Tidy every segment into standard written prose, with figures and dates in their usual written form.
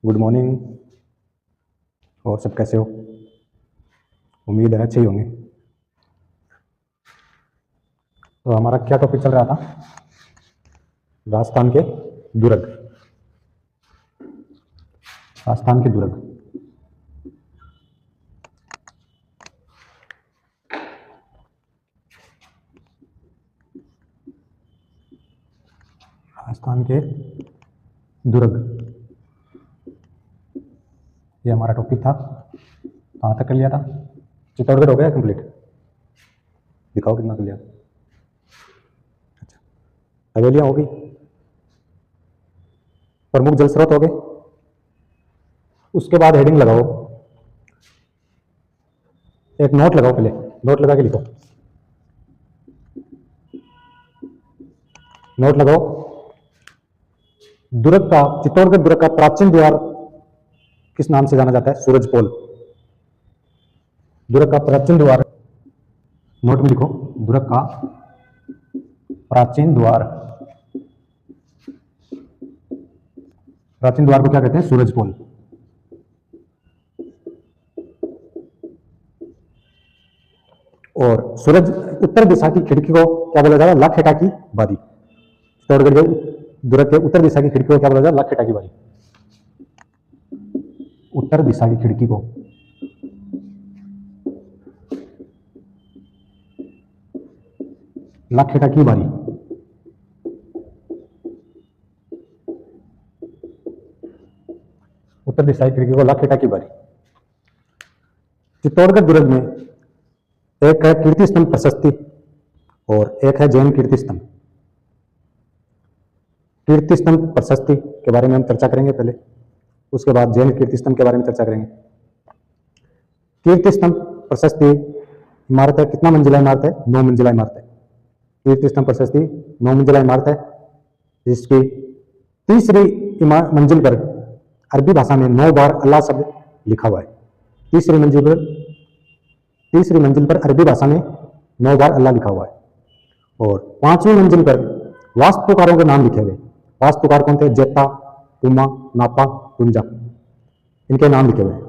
Good morning. और सब कैसे हो? उम्मीद है अच्छे ही होंगे। तो हमारा क्या टॉपिक चल रहा था? राजस्थान के दुर्ग। राजस्थान के दुर्ग। राजस्थान के दुर्ग, ये हमारा टॉपिक था। कहाँ तक कर लिया था? चित्तौड़गढ़ हो गया कंप्लीट? दिखाओ कितना कर लिया। अच्छा, हवेलियाँ हो गई, प्रमुख जल स्रोत हो गए। उसके बाद हेडिंग लगाओ, एक नोट लगाओ, पहले नोट लगा के लिखो। नोट लगाओ, दुर्ग का, चित्तौड़गढ़ दुर्ग का प्राचीन द्वार किस नाम से जाना जाता है? सूरजपोल। दुर्ग का प्राचीन द्वार, नोट में लिखो, दुर्ग का प्राचीन द्वार। प्राचीन द्वार को क्या कहते हैं? सूरजपोल। और सूरज उत्तर दिशा की खिड़की को क्या बोला जाएगा? लाखेटा की बारी। चित्तौड़गढ़ के दुर्ग के उत्तर दिशा की खिड़की को क्या बोला जाएगा? लाखेटा की बारी। उत्तर दिशा की खिड़की को लाखेटा की बारी। उत्तर दिशा की खिड़की को लाखेटा की बारी। चित्तौड़गढ़ दुर्ग में एक है कीर्ति स्तंभ प्रशस्ति और एक है जैन कीर्ति स्तंभ। कीर्ति स्तंभ प्रशस्ति के बारे में हम चर्चा करेंगे पहले, उसके बाद जैन कीर्ति स्तंभ के बारे में चर्चा करेंगे। कीर्ति स्तंभ प्रशस्ति इमारत है, कितना मंजिला इमारत है? 9 मंजिला इमारत है। कीर्ति स्तंभ प्रशस्ति 9 मंजिला इमारत है, जिसकी तीसरी मंजिल पर अरबी भाषा में 9 बार अल्लाह शब्द लिखा हुआ है। तीसरी मंजिल पर अरबी भाषा में 9 बार अल्लाह लिखा हुआ है। और 5वीं मंजिल पर वास्तुकारों के नाम लिखे हुए। वास्तुकार कौन थे? जेता, पुमा, नापा, कुंजा, इनके नाम लिखे हुए हैं।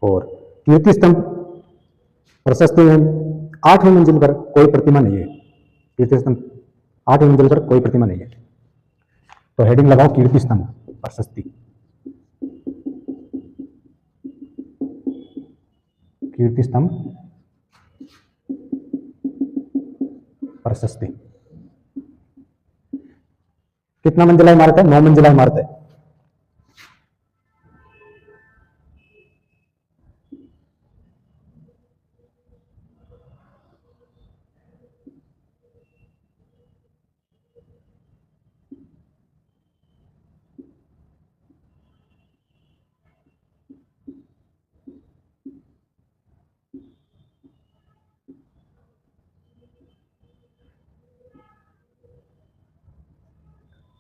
और कीर्ति स्तंभ प्रशस्ति में 8वीं मंजिल पर कोई प्रतिमा नहीं है। कीर्ति स्तंभ 8वीं मंजिल पर कोई प्रतिमा नहीं है। तो हेडिंग लगाओ, कीर्ति स्तंभ प्रशस्ति। कीर्ति स्तंभ प्रशस्ति। कितना मंजिला इमारत है? 9 मंजिला इमारत है।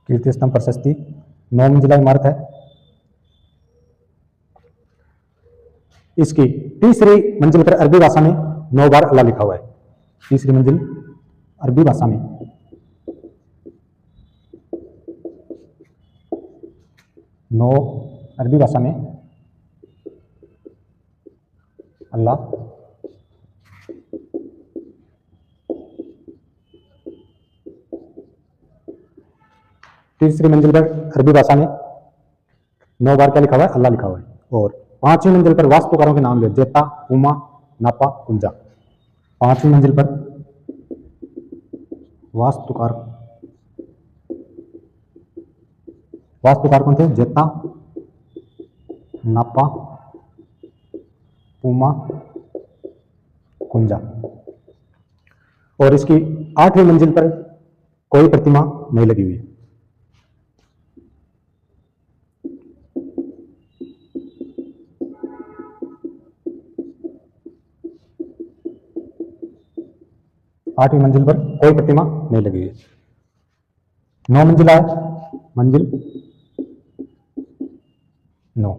कीर्ति स्तंभ प्रशस्ति 9 मंजिला इमारत है। इसकी तीसरी मंजिल पर अरबी भाषा में 9 बार अल्लाह लिखा हुआ है। तीसरी मंजिल अरबी भाषा में 9 अरबी भाषा में अल्लाह। तीसरी मंजिल पर अरबी भाषा में 9 बार क्या लिखा हुआ है? अल्लाह लिखा हुआ है। और 5वीं मंजिल पर वास्तुकारों के नाम लिखे, जेता, पुमा, नापा, कुंजा। 5वीं मंजिल पर वास्तुकार कौन थे? जेता, नापा, पुमा, कुंजा। और इसकी 8वीं मंजिल पर कोई प्रतिमा नहीं लगी हुई है। आठवीं मंजिल पर कोई प्रतिमा नहीं लगी है। 9 मंजिला है, मंजिल 9।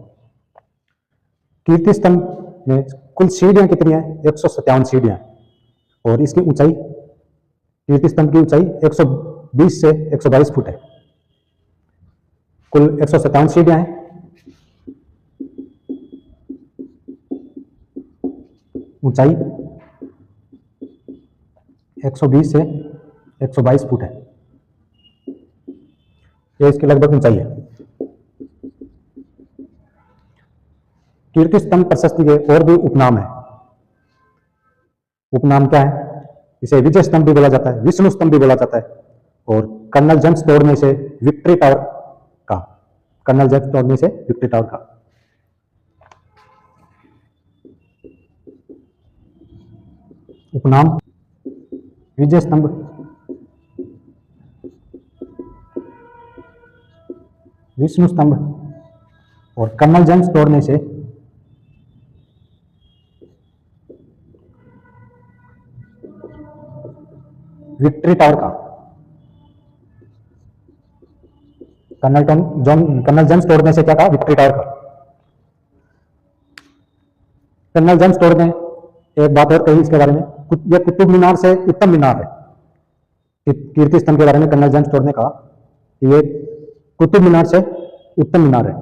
कीर्ति स्तंभ में कुल सीढ़ियां कितनी है? 157 सीढ़ियां। और इसकी ऊंचाई, कीर्ति स्तंभ की ऊंचाई 120 से 122 फुट है। कुल 157 सीढ़ियां हैं ऊंचाई 120 से 122 फुट है, ये इसकी लगभग ऊंचाई है। कीर्ति स्तंभ प्रशस्ति के और भी उपनाम है। उपनाम क्या है? इसे विजय स्तंभ भी बोला जाता है, विष्णु स्तंभ भी बोला जाता है, और कर्नल जेम्स टॉड ने इसे विक्ट्री टावर का, कर्नल जेम्स टॉड ने इसे विक्ट्री टावर का। उपनाम विजय स्तंभ, विष्णु स्तंभ, और कर्नल जेम्स टॉड ने इसे विक्ट्री टावर का। कर्नल जेम्स टॉड ने से क्या कहा? विक्ट्री टावर का। कर्नल जेम्स टॉड ने एक बात और कही इसके बारे में, यह कुतुब मीनार से उत्तम मीनार है। कीर्ति स्तंभ के बारे में कर्नल जेम्स टॉड ने कहा कि ये कुतुब मीनार से उत्तम मीनार है।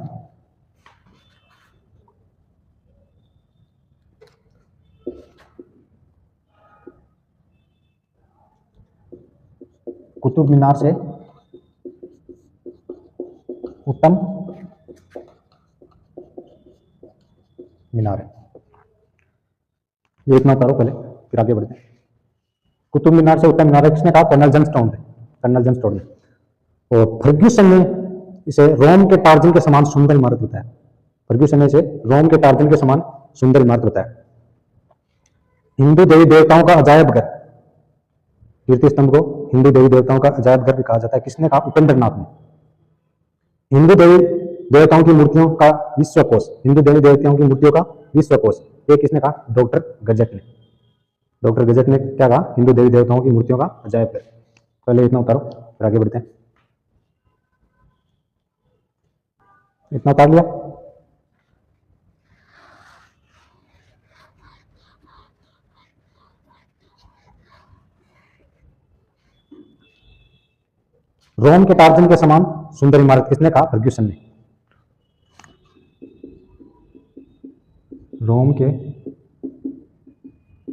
कुतुब मीनार से उत्तम मीनार है। ये इतना करो पहले, फिर आगे बढ़ते हैं। कुतुब मीनार से उत्तम मीनार है, किसने कहा? कर्नल जेम्स टॉड ने, कर्नल जेम्स टॉड ने। और फर्ग्यूसन ने इसे रोम के टार्जन के समान सुंदर इमारत बताया। फर्ग्यूसन ने इसे रोम के टार्जन के समान सुंदर इमारत बताया। हिंदू देवी देवताओं का अजायब घर, कीर्ति स्तंभ को हिंदू देवी देवताओं का अजायब घर भी कहा जाता है। किसने कहा? उपेंद्र नाथ ने। हिंदू देवी देवताओं की मूर्तियों का विश्वकोश, हिंदू देवी देवताओं की मूर्तियों का विश्वकोश, ये किसने कहा? डॉक्टर गजेट ने। डॉक्टर गजेट ने क्या कहा? हिंदू देवी देवताओं की मूर्तियों का अजायब घर। पहले इतना उतारो, फिर आगे बढ़ते हैं। इतना उतार लिया? रोम के टार्जन के समान सुंदर इमारत किसने कहा? फर्ग्यूसन ने। रोम के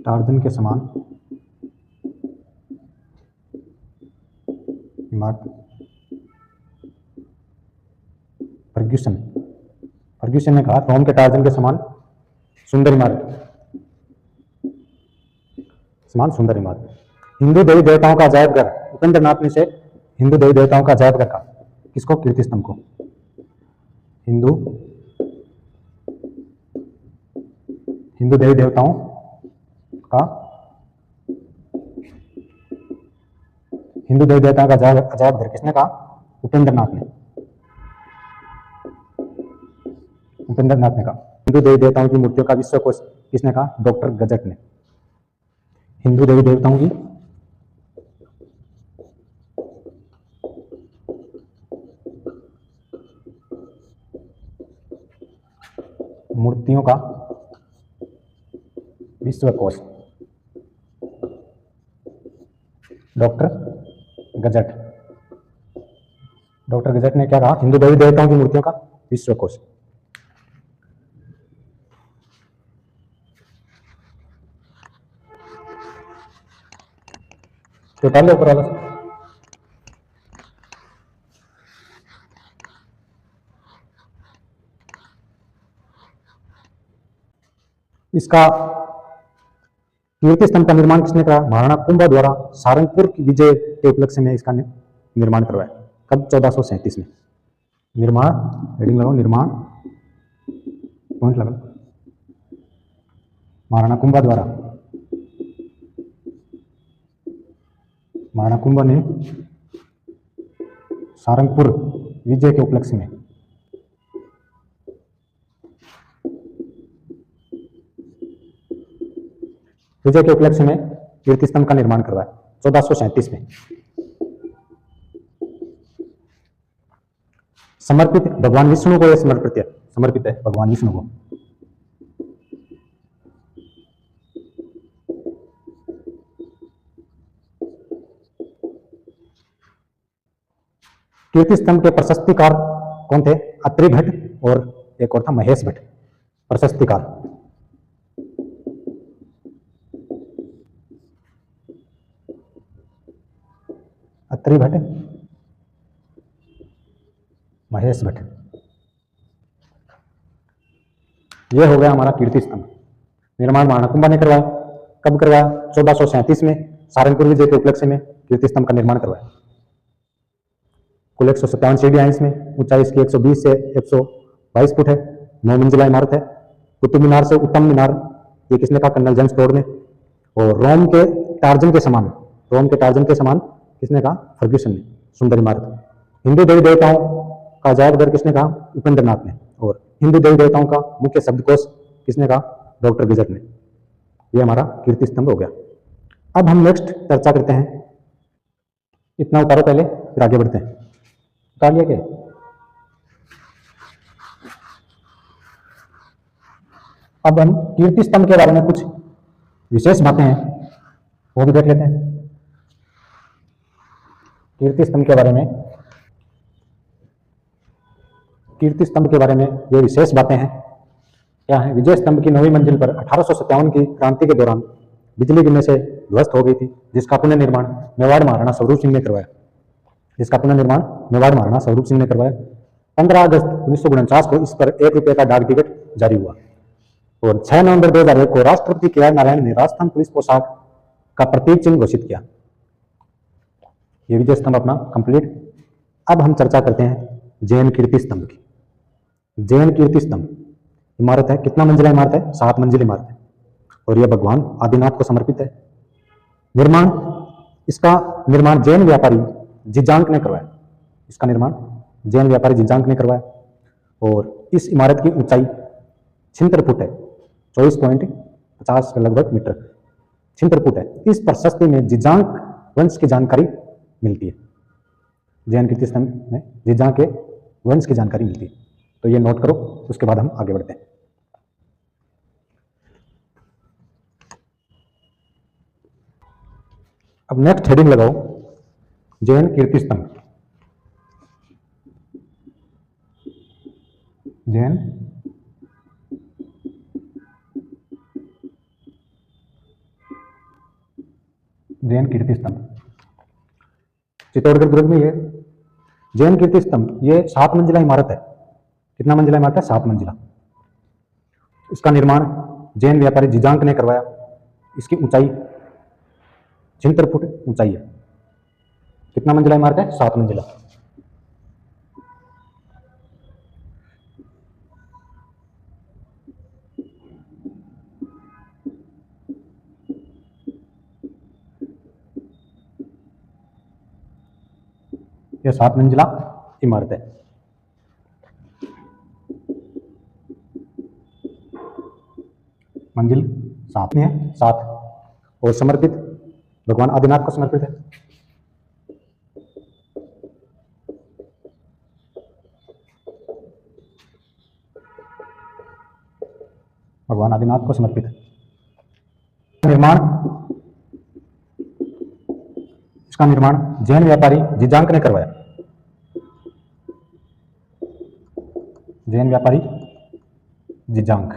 टार्जन के समान इमारत फर्ग्यूसन, फर्ग्यूसन ने कहा रोम के टार्जन के समान सुंदर इमारत, समान सुंदर इमारत। हिंदू देवी देवताओं का अजायब घर, उपेंद्र नाथ ने से हिंदू देवी देवताओं का अजायब घर का। किसको? कीर्ति स्तंभ को। हिंदू देवी देवताओं का, हिंदू देवी देवताओं का अजायब घर किसने कहा? उपेंद्र नाथ ने। उपेंद्र नाथ ने कहा। हिंदू देवी देवताओं की मूर्तियों का विश्वकोश किसने कहा? डॉक्टर गजेट ने। हिंदू देवी देवताओं की मूर्तियों का विश्वकोश, डॉक्टर गजेट। डॉक्टर गजेट ने क्या कहा? हिंदू देवी देवताओं की मूर्तियों का विश्वकोश। तो पहले ऊपर वाला इसका कीर्ति स्तंभ का निर्माण किसने करा? महाराणा कुंभा द्वारा सारंगपुर की विजय के उपलक्ष्य में इसका निर्माण करवाया। कब? 1437 में। निर्माण, हेडिंग लगाओ, निर्माण, पॉइंट लगाओ। महाराणा कुंभा द्वारा, महाराणा कुंभा ने सारंगपुर विजय के उपलक्ष्य में कीर्ति स्तंभ का निर्माण करवाया 1437 में। समर्पित भगवान विष्णु को यह समर्पित है भगवान विष्णु को। कीर्ति स्तंभ के प्रशस्तिकार कौन थे? अत्रि भट्ट और एक और था महेश भट्ट। प्रशस्तिकार अत्रि भट्ट, महेश भट्ट। ये हो गया हमारा कीर्ति स्तंभ। निर्माण महाराणा कुंभा ने करवाया। कब करवाया? 1437 में सारंगपुर विजय के उपलक्ष्य में कीर्ति स्तंभ का निर्माण करवाया। कुल 157 सीढ़ियां हैं इसमें। ऊंचाई इसकी 120 से 122 फुट है। 9 मंजिला इमारत है। कुतुब मीनार से उत्तम मीनार ये किसने कहा? कर्नल जेम्स टोड ने। और रोम के टार्जन के समान किसने कहा? फर्ग्यूसन ने। सुंदर इमारत। हिंदू देवी देवताओं का अजायब घर किसने कहा? उपेंद्र नाथ ने। और हिंदू देवी देवताओं का मुख्य शब्दकोश किसने कहा? डॉक्टर गिजट ने। यह हमारा कीर्ति स्तंभ हो गया। अब हम नेक्स्ट चर्चा करते हैं। इतना उतारो पहले, फिर आगे बढ़ते हैं। उतार लिया क्या? अब हम कीर्ति स्तंभ के बारे में कुछ विशेष बातें हैं वो भी देख लेते हैं। कीर्ति स्तंभ के बारे में ये विशेष बातें हैं। क्या है? विजय स्तंभ की 9वीं मंजिल पर 1857 की क्रांति के दौरान बिजली गिरने से ध्वस्त हो गई थी, जिसका पुनर्निर्माण मेवाड़ महाराणा स्वरूप सिंह ने करवाया। 15 अगस्त 1949 को इस पर 1 रुपये का डाक टिकट जारी हुआ और 6 नवंबर 2001 को राष्ट्रपति के आर नारायण ने राजस्थान पुलिस पोशाक का प्रतीक चिन्ह घोषित किया। ये विजय स्तंभ अपना कंप्लीट। अब हम चर्चा करते हैं जैन कीर्ति स्तंभ की। जैन कीर्ति स्तंभ इमारत है, कितना मंजिला इमारत है? 7 मंजिल इमारत है और यह भगवान आदिनाथ को समर्पित है। इसका निर्माण जैन व्यापारी जिजांक ने करवाया। और इस इमारत की ऊंचाई 76 फुट है, 24.50 के लगभग मीटर 76 फुट है। इस प्रशस्ति में जिजांक वंश की जानकारी मिलती है। जैन कीर्ति स्तंभ में जिजांक के वंश की जानकारी मिलती है, तो ये नोट करो। उसके बाद हम आगे बढ़ते हैं। अब नेक्स्ट हेडिंग लगाओ, जैन कीर्ति स्तंभ। जैन कीर्ति स्तंभ चित्तौड़गढ़ दुर्ग में। ये जैन कीर्ति स्तंभ ये 7 मंजिला इमारत है। कितना मंजिला इमारत है? 7 मंजिला। इसका निर्माण जैन व्यापारी जिजांक ने करवाया। इसकी ऊंचाई 76 फुट ऊंचाई है। कितना मंजिला इमारत है? 7 मंजिला। यह 7 मंजिला इमारत है। मंजिल 7 में है, 7 और समर्पित भगवान आदिनाथ को समर्पित है। भगवान आदिनाथ को समर्पित है। इसका निर्माण जैन व्यापारी जिजांक ने करवाया। जैन व्यापारी जिजांक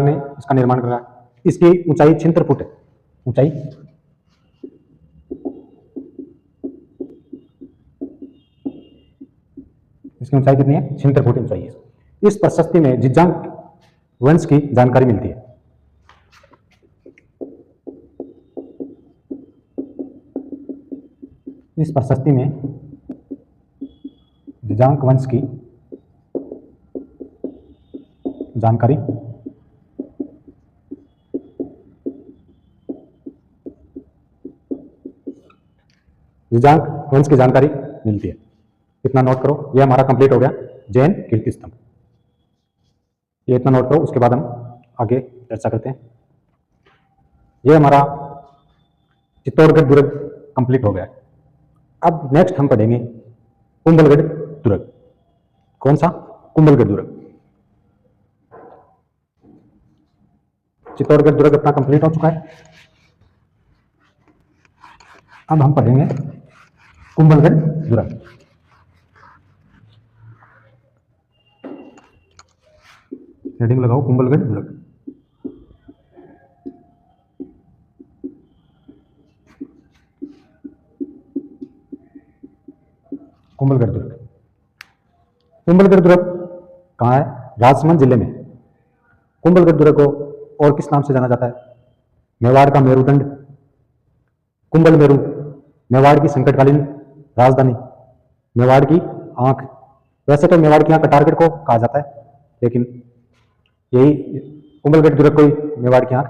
ने इसका निर्माण कराया। इसकी ऊंचाई 76 फुट है। ऊंचाई इसकी ऊंचाई कितनी है? 76 फुट ऊंचाई है। इस प्रशस्ति में जिजांक वंश की जानकारी मिलती है। इस प्रशस्ति में जिजांक वंश की जानकारी मिलती है। इतना नोट करो। यह हमारा कंप्लीट हो गया जैन कीर्ति स्तंभ। ये इतना नोट करो, उसके बाद हम आगे चर्चा करते हैं। यह हमारा चित्तौड़गढ़ दुर्ग कंप्लीट हो गया। अब नेक्स्ट हम पढ़ेंगे कुंभलगढ़ दुर्ग। कौन सा? कुंभलगढ़ दुर्ग। चित्तौड़गढ़ दुर्ग अपना कंप्लीट हो चुका है। अब हम पढ़ेंगे कुंभलगढ़ दुर्ग। हेडिंग लगाओ, कुंभलगढ़ दुर्ग। कुंभलगढ़ दुर्ग। कुंभलगढ़ दुर्ग कहाँ है? राजसमंद जिले में। कुंभलगढ़ दुर्ग को और किस नाम से जाना जाता है? मेवाड़ का मेरुदंड, कुंभल मेरु, मेवाड़ की संकटकालीन राजधानी, मेवाड़ की आंख। वैसे तो मेवाड़ की आंख टारगेट को कहा जाता है, लेकिन यही कुंभलगढ़ दुर्ग को ही मेवाड़ की आंख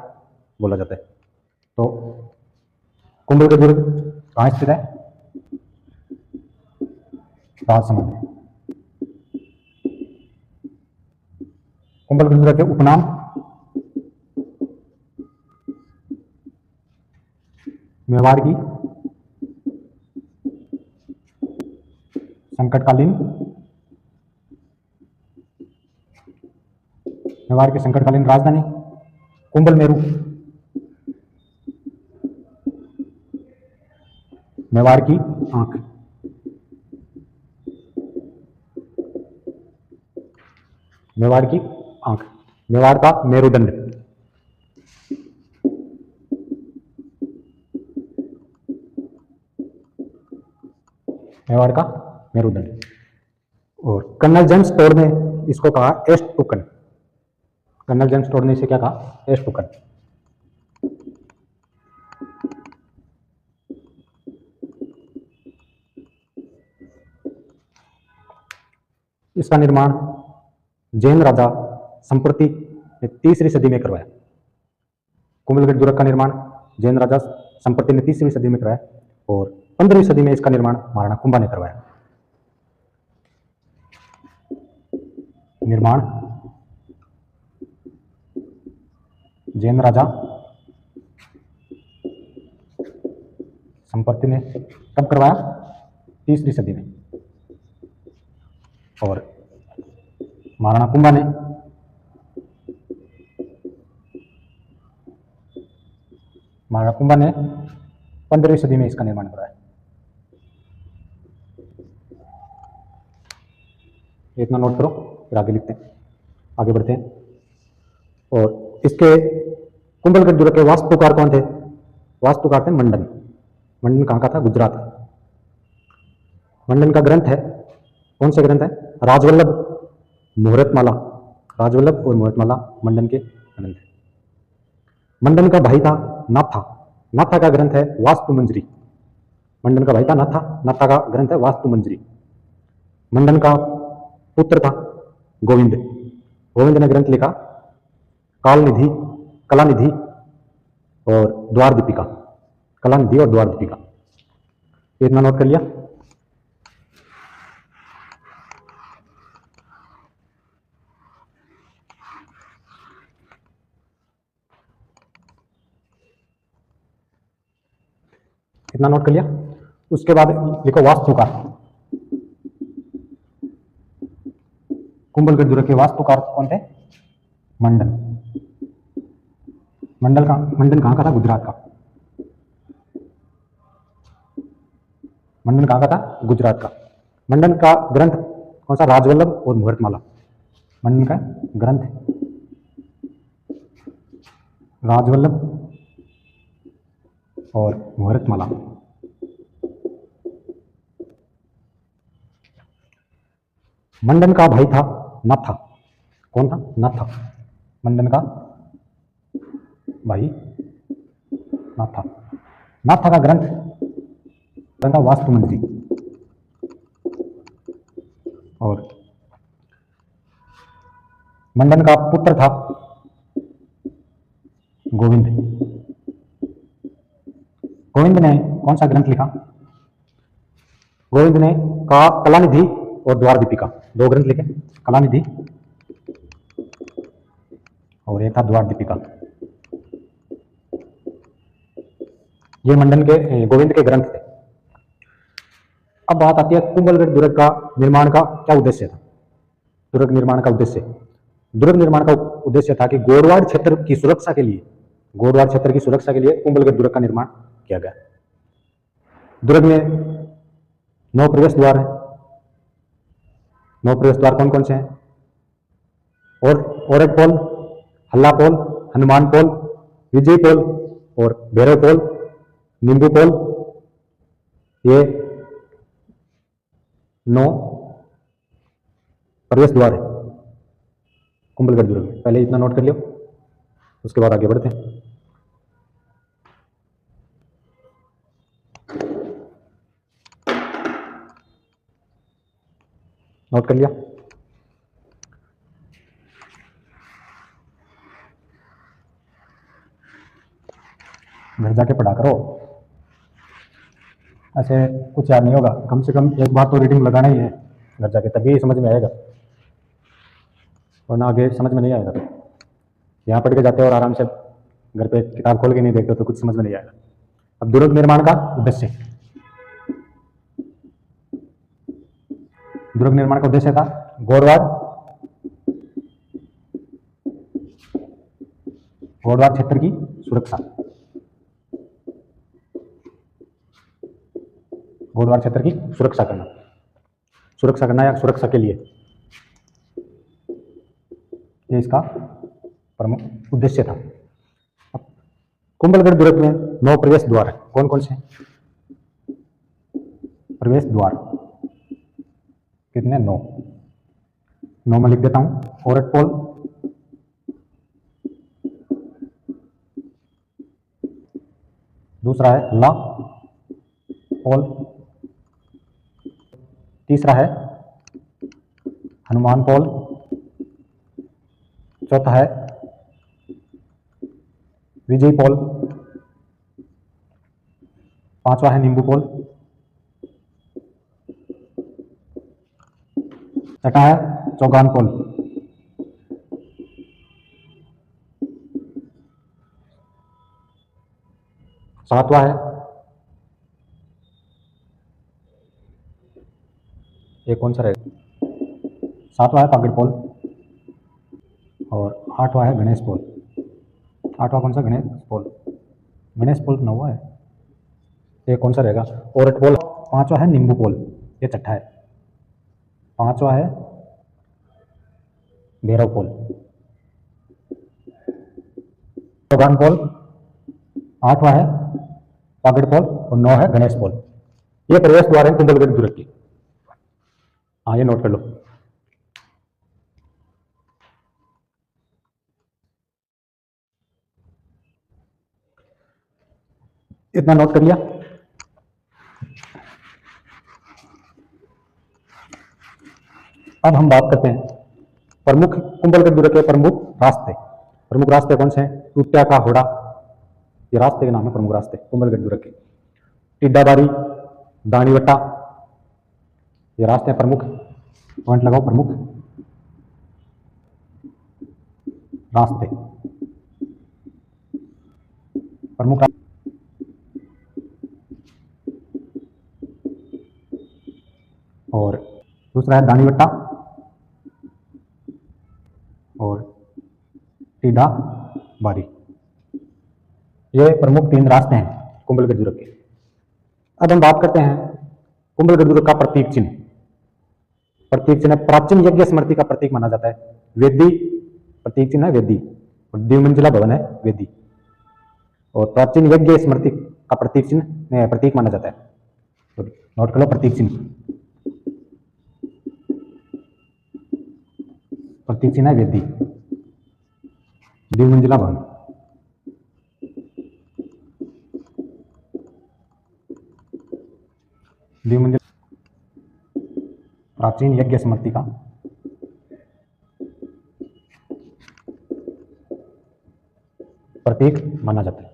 बोला जाता है। तो कुंभलगढ़ दुर्ग कहाँ स्थित है? राजसमंद में। कुंभलगढ़ दुर्ग के उपनाम मेवाड़ की संकटकालीन, मेवाड़ की संकटकालीन राजधानी, कुंभल मेरु, मेवाड़ की आंख। मेवाड़ की आंख, मेवाड़ का मेरुदंड। मेवाड़ का मेरुदंड। और कर्नल जेम्स टोड ने इसको कहा एस्ट टुकन। कर्नल जेम्स टोड ने इसे क्या कहा? एस्ट टुकन। इसका निर्माण जैन राजा संप्रति ने 3री सदी में करवाया। कुंभलगढ़ दुर्ग का निर्माण जैन राजा संप्रति ने 3री सदी में करवाया और 15वीं सदी में इसका निर्माण महाराणा कुंभा ने करवाया। निर्माण जैन राजा संपत्ति ने कब करवाया? 3री सदी में। और महाराणा कुंभा ने महाराणा कुंभा ने 15वीं सदी में इसका निर्माण कराया। इतना नोट करो, फिर आगे लिखते हैं, आगे बढ़ते हैं। और इसके कुंभलगढ़ दुर्ग के वास्तुकार कौन थे? वास्तुकार थे मंडन। मंडन कहाँ का था? गुजरात का। मंडन का ग्रंथ है, कौन से ग्रंथ है? राजवल्लभ, मुहूर्तमाला। राजवल्लभ और मुहूर्तमाला मंडन के ग्रंथ है। मंडन का भाई था नाथा। नाथा का ग्रंथ है वास्तुमंजरी। मंडन का भाई था नाथा, नाथा का ग्रंथ है वास्तुमंजरी। मंडन का पुत्र था गोविंद। गोविंद ने ग्रंथ लिखा कालनिधि, कलानिधि और द्वार दीपिका। कलानिधि और द्वार दीपिका। इतना नोट कर लिया। इतना नोट कर लिया। उसके बाद लिखो वास्तुकार। कुंभलगढ़ दुर्ग के वास्तुकार कौन थे? मंडन। मंडन कहाँ का था? गुजरात का। मंडन कहाँ का था? गुजरात का। मंडन का ग्रंथ कौन सा? राजवल्लभ और मुहूर्तमाला। मंडन का ग्रंथ राजवल्लभ और मुहूर्तमाला। मंडन का भाई था नाथा। कौन था? नाथा। मंडन का भाई नाथा। नाथा का ग्रंथ था वास्तुमंजरी। और मंडन का पुत्र था गोविंद। गोविंद ने कौन सा ग्रंथ लिखा? गोविंद ने कलानिधि और द्वार दीपिका, 2 ग्रंथ लिखे, कलानिधि और एक था द्वार दीपिका। ये मंडन के, गोविंद के ग्रंथ थे। अब बात आती है कुंभलगढ़ दुर्ग का निर्माण का क्या उद्देश्य था? दुर्ग निर्माण का उद्देश्य, दुर्ग निर्माण का उद्देश्य था कि गोडवाड़ क्षेत्र की सुरक्षा के लिए, गोडवाड़ क्षेत्र की सुरक्षा के लिए कुंभलगढ़ दुर्ग का निर्माण किया गया। दुर्ग में 9 प्रवेश द्वार हैं। 9 प्रवेश द्वार कौन कौन से हैं? ओरठ पोल, हल्ला पोल, हनुमान पोल, विजय पोल और भैरव पोल, नींबू पोल। ये 9 प्रवेश द्वार है कुंभलगढ़ दुर्ग में। पहले इतना नोट कर लियो, उसके बाद आगे बढ़ते हैं। नोट कर लिया। घर जाके पढ़ा करो, ऐसे कुछ याद नहीं होगा। कम से कम एक बार तो रीडिंग लगाना ही है घर जाके, तभी समझ में आएगा, वरना आगे समझ में नहीं आएगा। तो यहाँ पढ़ के जाते हो और आराम से घर पे किताब खोल के नहीं देखते तो कुछ समझ में नहीं आएगा। अब दुर्ग निर्माण का उद्देश्य, दुर्ग निर्माण का उद्देश्य था गौड़वाड़ क्षेत्र की सुरक्षा, गौड़वाड़ क्षेत्र की सुरक्षा करना या सुरक्षा के लिए, ये इसका प्रमुख उद्देश्य था। कुंभलगढ़ दुर्ग में 9 प्रवेश द्वार है। कौन कौन से प्रवेश द्वार? कितने? 9 में लिख देता हूं। औरत पोल, दूसरा है अल्लाह पोल, तीसरा है हनुमान पोल, चौथा है विजय पोल, पांचवा है नींबू पोल, छठा है चौगान पोल, सातवां है, ये कौन सा रहेगा? सातवां है पागड़ पोल, और आठवां है गणेश पोल। आठवां कौन सा? गणेश पोल। गणेश पोल 9वां है, ये कौन सा रहेगा? औरत पोल। पांचवा है नींबू पोल, ये छठा है। पांचवा है भैरव पोल। चौगान पोल, आठवां है पागड़ पोल और 9 है गणेश पोल। ये प्रवेश द्वार है कुंभलगढ़ दुर्ग की। हाँ, ये नोट कर लो। इतना नोट कर लिया। अब हम बात करते हैं प्रमुख कुंभलगढ़ दुर्ग के प्रमुख रास्ते। प्रमुख रास्ते कौन से हैं? टूट्या का होड़ा, ये रास्ते के नाम है प्रमुख रास्ते कुंभलगढ़ दुर्ग के। टिड्डाबारी, दानीवट्टा, ये रास्ते हैं प्रमुख। पॉइंट लगाओ, प्रमुख रास्ते, प्रमुख रास्ते। और दूसरा है दानीवट्टा और टिड्डा बारी, ये प्रमुख 3 रास्ते हैं कुंभलगढ़ दुर्ग के। अब हम बात करते हैं कुंभलगढ़ दुर्ग का प्रतीक चिन्ह। प्रतीक चिन्ह प्राचीन यज्ञ स्मृति का प्रतीक माना जाता है। वेदी प्रतीक चिन्ह है, वेदी, और द्विमंजिला भवन है वेदी, और प्राचीन यज्ञ स्मृति का प्रतीक चिन्ह प्रतीक माना जाता है। तो नोट कर लो प्रतीक चिन्ह। प्रतीक चिन्ह है वेदी, द्विमंजिला भवन, द्विमंजिला प्राचीन यज्ञ स्मृति का प्रतीक माना जाता है।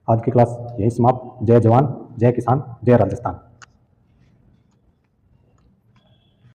आज की क्लास यही समाप्त। जय जवान, जय किसान, जय राजस्थान।